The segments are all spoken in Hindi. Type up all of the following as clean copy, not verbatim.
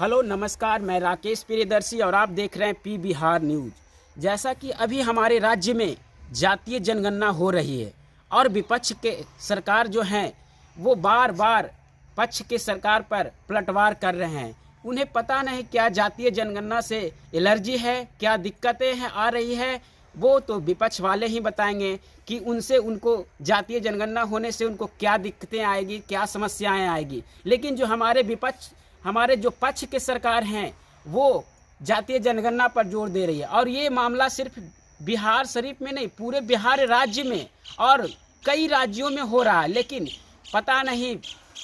हेलो नमस्कार, मैं राकेश प्रियदर्शी और आप देख रहे हैं पी बिहार न्यूज़। जैसा कि अभी हमारे राज्य में जातीय जनगणना हो रही है और विपक्ष के सरकार जो हैं वो बार बार पक्ष के सरकार पर पलटवार कर रहे हैं। उन्हें पता नहीं क्या जातीय जनगणना से एलर्जी है, क्या दिक्कतें हैं आ रही है, वो तो विपक्ष वाले ही बताएंगे कि उनको जातीय जनगणना होने से उनको क्या दिक्कतें आएगी, क्या समस्याएं आएगी। लेकिन जो हमारे जो पक्ष के सरकार हैं वो जातीय जनगणना पर जोर दे रही है और ये मामला सिर्फ बिहार शरीफ में नहीं, पूरे बिहार राज्य में और कई राज्यों में हो रहा है। लेकिन पता नहीं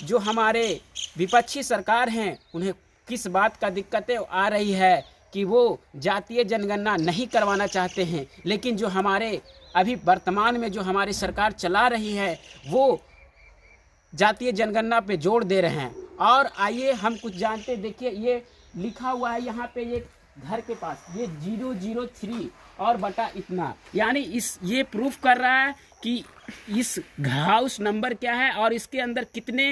जो हमारे विपक्षी सरकार हैं उन्हें किस बात का दिक्कतें आ रही है कि वो जातीय जनगणना नहीं करवाना चाहते हैं। लेकिन जो हमारे अभी वर्तमान में जो हमारी सरकार चला रही है वो जातीय जनगणना पे जोर दे रहे हैं। और आइए हम कुछ जानते, देखिए ये लिखा हुआ है यहाँ पे, ये घर के पास ये 003 और बटा इतना, यानी ये प्रूफ कर रहा है कि इस हाउस नंबर क्या है और इसके अंदर कितने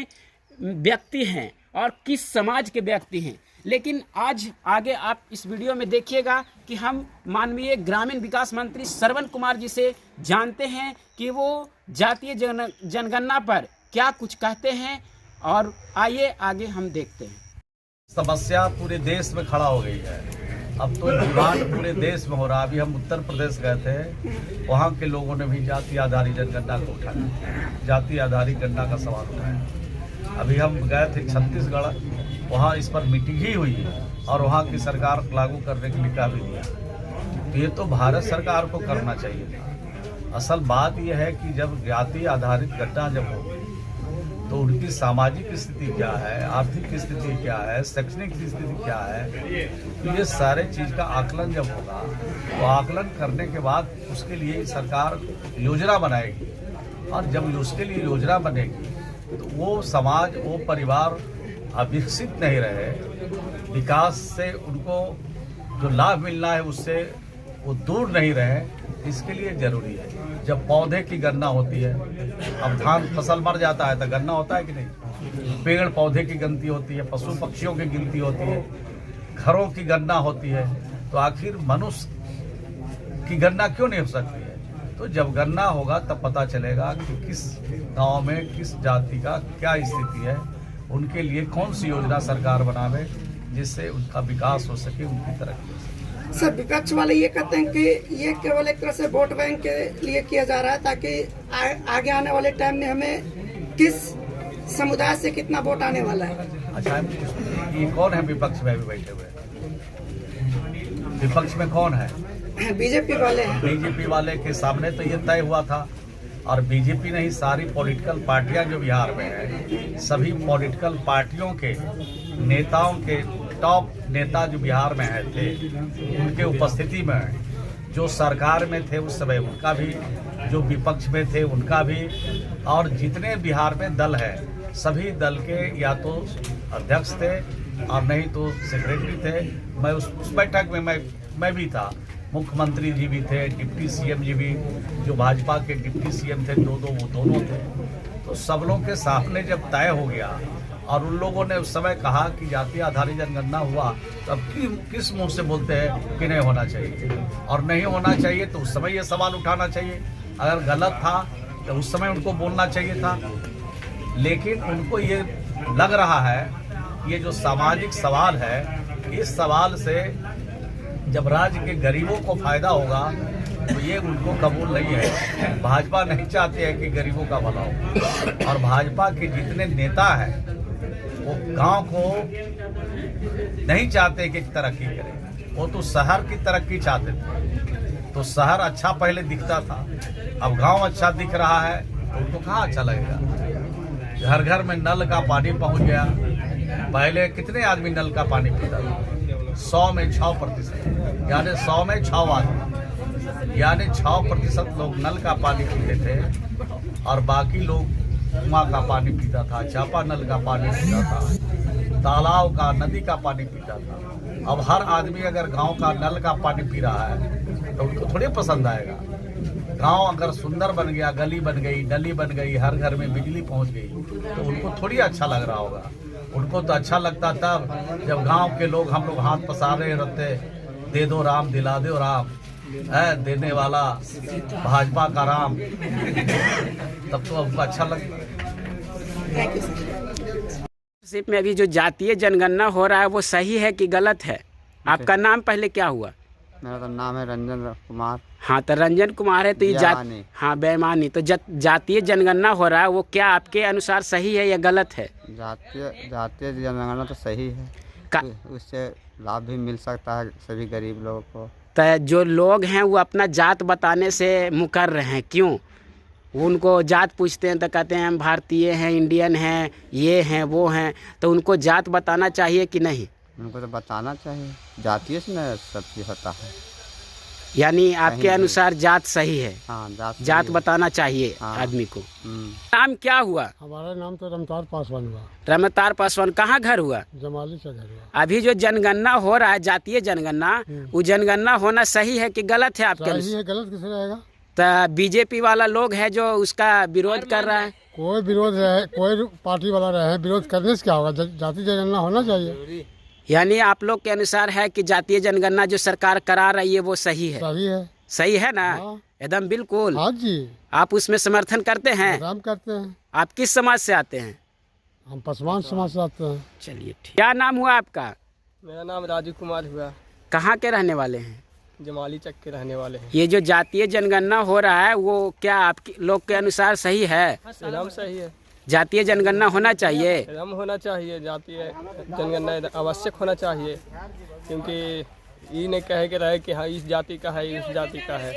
व्यक्ति हैं और किस समाज के व्यक्ति हैं। लेकिन आज आगे आप इस वीडियो में देखिएगा कि हम माननीय ग्रामीण विकास मंत्री श्रवण कुमार जी से जानते हैं कि वो जातीय जनगणना पर क्या कुछ कहते हैं और आइए आगे हम देखते हैं। समस्या पूरे देश में खड़ा हो गई है। अब तो डिमांड पूरे देश में हो रहा है। अभी हम उत्तर प्रदेश गए थे, वहाँ के लोगों ने भी जाति आधारित जनगणना को उठाया, जाति आधारित गणना का सवाल उठाया। अभी हम गए थे छत्तीसगढ़, वहाँ इस पर मीटिंग ही हुई और वहाँ की सरकार लागू करने के लिए कहा भी दिया। तो ये तो भारत सरकार को करना चाहिए था। असल बात यह है कि जब जाति आधारित गणना जब होगी तो उनकी सामाजिक स्थिति क्या है, आर्थिक स्थिति क्या है, शैक्षणिक स्थिति क्या है, तो ये सारे चीज का आकलन जब होगा तो आकलन करने के बाद उसके लिए सरकार योजना बनाएगी और जब उसके लिए योजना बनेगी तो वो समाज, वो परिवार अविकसित नहीं रहे, विकास से उनको जो लाभ मिलना है उससे वो दूर नहीं रहे, इसके लिए जरूरी है। जब पौधे की गणना होती है, अब धान फसल मर जाता है तो गणना होता है कि नहीं, पेड़ पौधे की गिनती होती है, पशु पक्षियों की गिनती होती है, घरों की गणना होती है, तो आखिर मनुष्य की गणना क्यों नहीं हो सकती है। तो जब गणना होगा तब पता चलेगा कि किस गांव में किस जाति का क्या स्थिति है, उनके लिए कौन सी योजना सरकार बनावे जिससे उनका विकास हो सके, उनकी तरक्की हो सके। सर, विपक्ष वाले ये कहते हैं कि ये केवल एक तरह से वोट बैंक के लिए किया जा रहा है ताकि आगे आने वाले टाइम में हमें किस समुदाय से कितना वोट आने वाला है। अच्छा, ये कौन है विपक्ष में अभी बैठे हुए? विपक्ष में कौन है? बीजेपी वाले हैं। बीजेपी वाले के सामने तो ये तय हुआ था, और बीजेपी नहीं, सारी पॉलिटिकल पार्टियां जो बिहार में है, सभी पॉलिटिकल पार्टियों के नेताओं के टॉप नेता जो बिहार में थे उनके उपस्थिति में, जो सरकार में थे उस समय उनका भी, जो विपक्ष में थे उनका भी, और जितने बिहार में दल है सभी दल के या तो अध्यक्ष थे और नहीं तो सेक्रेटरी थे। मैं उस बैठक में मैं भी था, मुख्यमंत्री जी भी थे, डिप्टी सीएम जी भी, जो भाजपा के डिप्टी सीएम थे वो दोनों थे। तो सब लोगों के सामने जब तय हो गया और उन लोगों ने उस समय कहा कि जाति आधारित जनगणना हुआ, तब किस मुंह से बोलते हैं कि नहीं होना चाहिए, और नहीं होना चाहिए तो उस समय ये सवाल उठाना चाहिए। अगर गलत था तो उस समय उनको बोलना चाहिए था। लेकिन उनको ये लग रहा है ये जो सामाजिक सवाल है, इस सवाल से जब राज्य के गरीबों को फायदा होगा तो ये उनको कबूल नहीं है। भाजपा नहीं चाहती है कि गरीबों का भला हो, और भाजपा के जितने नेता हैं वो गांव को नहीं चाहते कि तरक्की करे, वो तो शहर की तरक्की चाहते थे। तो शहर अच्छा पहले दिखता था, अब गांव अच्छा दिख रहा है तो उनको कहाँ अच्छा लगेगा। घर घर में नल का पानी पहुंच गया। पहले कितने आदमी नल का पानी पीता था? 100 में 6%, यानी 100 में 6 आदमी, यानी 6% लोग नल का पानी पीते थे और बाकी लोग कुआं का पानी पीता था, चापा नल का पानी पीता था, तालाब का, नदी का पानी पीता था। अब हर आदमी अगर गांव का नल का पानी पी रहा है तो उनको थोड़ी पसंद आएगा। गांव अगर सुंदर बन गया, गली बन गई, नली बन गई, हर घर में बिजली पहुंच गई, तो उनको थोड़ी अच्छा लग रहा होगा। उनको तो अच्छा लगता था जब गांव के लोग हम लोग हाथ पसारे रहते, दे दो राम दिला दो राम, है देने वाला भाजपा का राम, तब तो हमको अच्छा लगता। Thank you sir. सिर्फ में अभी जो जातीय जनगणना हो रहा है वो सही है कि गलत है? आपका नाम पहले क्या हुआ? मेरा तो नाम है रंजन कुमार। हाँ, तो रंजन कुमार है, तो ये बेईमानी। हाँ बेईमानी। तो जातीय जनगणना हो रहा है वो क्या आपके अनुसार सही है या गलत है? जातीय जनगणना तो सही है, उससे लाभ भी मिल सकता है सभी गरीब लोगों को। तो जो लोग हैं वो अपना जात बताने से मुकर रहे हैं, क्यों? उनको जात पूछते हैं तो कहते हैं हम भारतीय हैं, इंडियन हैं, ये हैं वो हैं, तो उनको जात बताना चाहिए कि नहीं? उनको तो बताना चाहिए, जातीय से न सब चीज़ होता है। यानी आपके अनुसार जात सही है? हाँ, जात बताना चाहिए हाँ। आदमी को। नाम क्या हुआ? हमारा नाम तो रमतार पासवान हुआ। रमतार पासवान। कहाँ घर हुआ? जमाली से घर हुआ। अभी जो जनगणना हो रहा है, जातीय जनगणना, वो जनगणना होना सही है कि गलत है आपके सही अनुसार? है, गलत किसे रहेगा? तो बीजेपी वाला लोग है जो उसका विरोध कर रहा है। कोई विरोध रहे, कोई पार्टी वाला रहे, विरोध करने से क्या होगा? जाति जनगणना होना चाहिए। यानी आप लोग के अनुसार है कि जातीय जनगणना जो सरकार करा रही है वो सही है? सही है। सही है ना? हाँ। एकदम बिल्कुल। हाँ जी, आप उसमें समर्थन करते हैं? आराम करते हैं। आप किस समाज से आते हैं? हम पसवान समाज से आते हैं। चलिए ठीक। क्या नाम हुआ आपका? मेरा नाम राजू कुमार हुआ। कहाँ के रहने वाले हैं? जमाली चक के रहने वाले हैं। ये जो जातीय जनगणना हो रहा है वो क्या आपके लोग के अनुसार सही है? एकदम सही है, जातीय जनगणना होना चाहिए? एकदम होना चाहिए। जातीय जनगणना आवश्यक होना चाहिए, क्योंकि ये नहीं कहे के रहे कि हाँ इस जाति का है, इस जाति का है।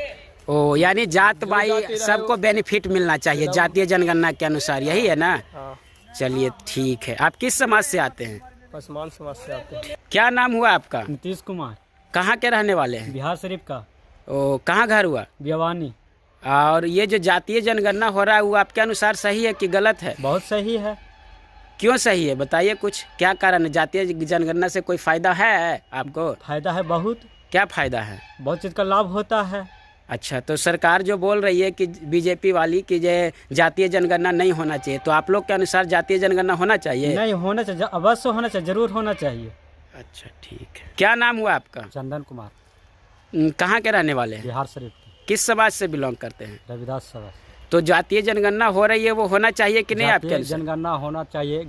ओ, यानी जात बाई जाति रहे सबको बेनिफिट मिलना चाहिए जातीय जनगणना के अनुसार, यही है ना? हाँ, चलिए ठीक है। आप किस समाज से आते हैं? पसमान समाज से आते हैं। क्या नाम हुआ आपका? नीतीश कुमार, कहाँ के रहने वाले हैं? बिहार शरीफ का। ओ, कहाँ घर हुआ? भिवानी। और ये जो जातीय जनगणना हो रहा है वो आपके अनुसार सही है कि गलत है? बहुत सही है। क्यों सही है बताइए, कुछ क्या कारण है? जातीय जनगणना से कोई फायदा है आपको? फायदा है बहुत। क्या फायदा है? बहुत चीज़ का लाभ होता है। अच्छा, तो सरकार जो बोल रही है कि बीजेपी वाली कि जातीय जनगणना नहीं होना चाहिए, तो आप लोग के अनुसार जातीय जनगणना होना चाहिए? नहीं होना चाहिए, अवश्य होना चाहिए, जरूर होना चाहिए। अच्छा ठीक है। क्या नाम हुआ आपका? चंदन कुमार, कहाँ के रहने वाले हैं? बिहार शरीफ के। किस समाज से बिलोंग करते हैं? रविदास सभा। तो जातीय जनगणना हो रही है वो होना चाहिए कि नहीं आपके जातीय अनुसार? जनगणना होना चाहिए।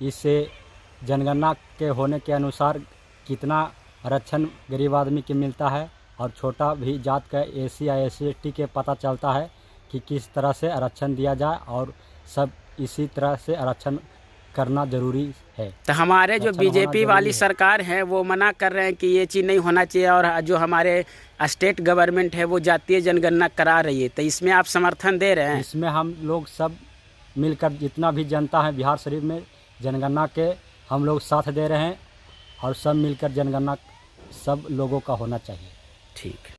इससे जनगणना के होने के अनुसार कितना आरक्षण गरीब आदमी के मिलता है, और छोटा भी जात का एसी या SC के पता चलता है कि किस तरह से आरक्षण दिया जाए, और सब इसी तरह से आरक्षण करना जरूरी है। तो हमारे जो आरक्षण होना बीजेपी जरूरी वाली है। सरकार है वो मना कर रहे हैं कि ये चीज़ नहीं होना चाहिए, और जो हमारे स्टेट गवर्नमेंट है वो जातीय जनगणना करा रही है, तो इसमें आप समर्थन दे रहे हैं? इसमें हम लोग सब मिलकर, जितना भी जनता है बिहार शरीफ में, जनगणना के हम लोग साथ दे रहे हैं, और सब मिलकर जनगणना सब लोगों का होना चाहिए। ठीक।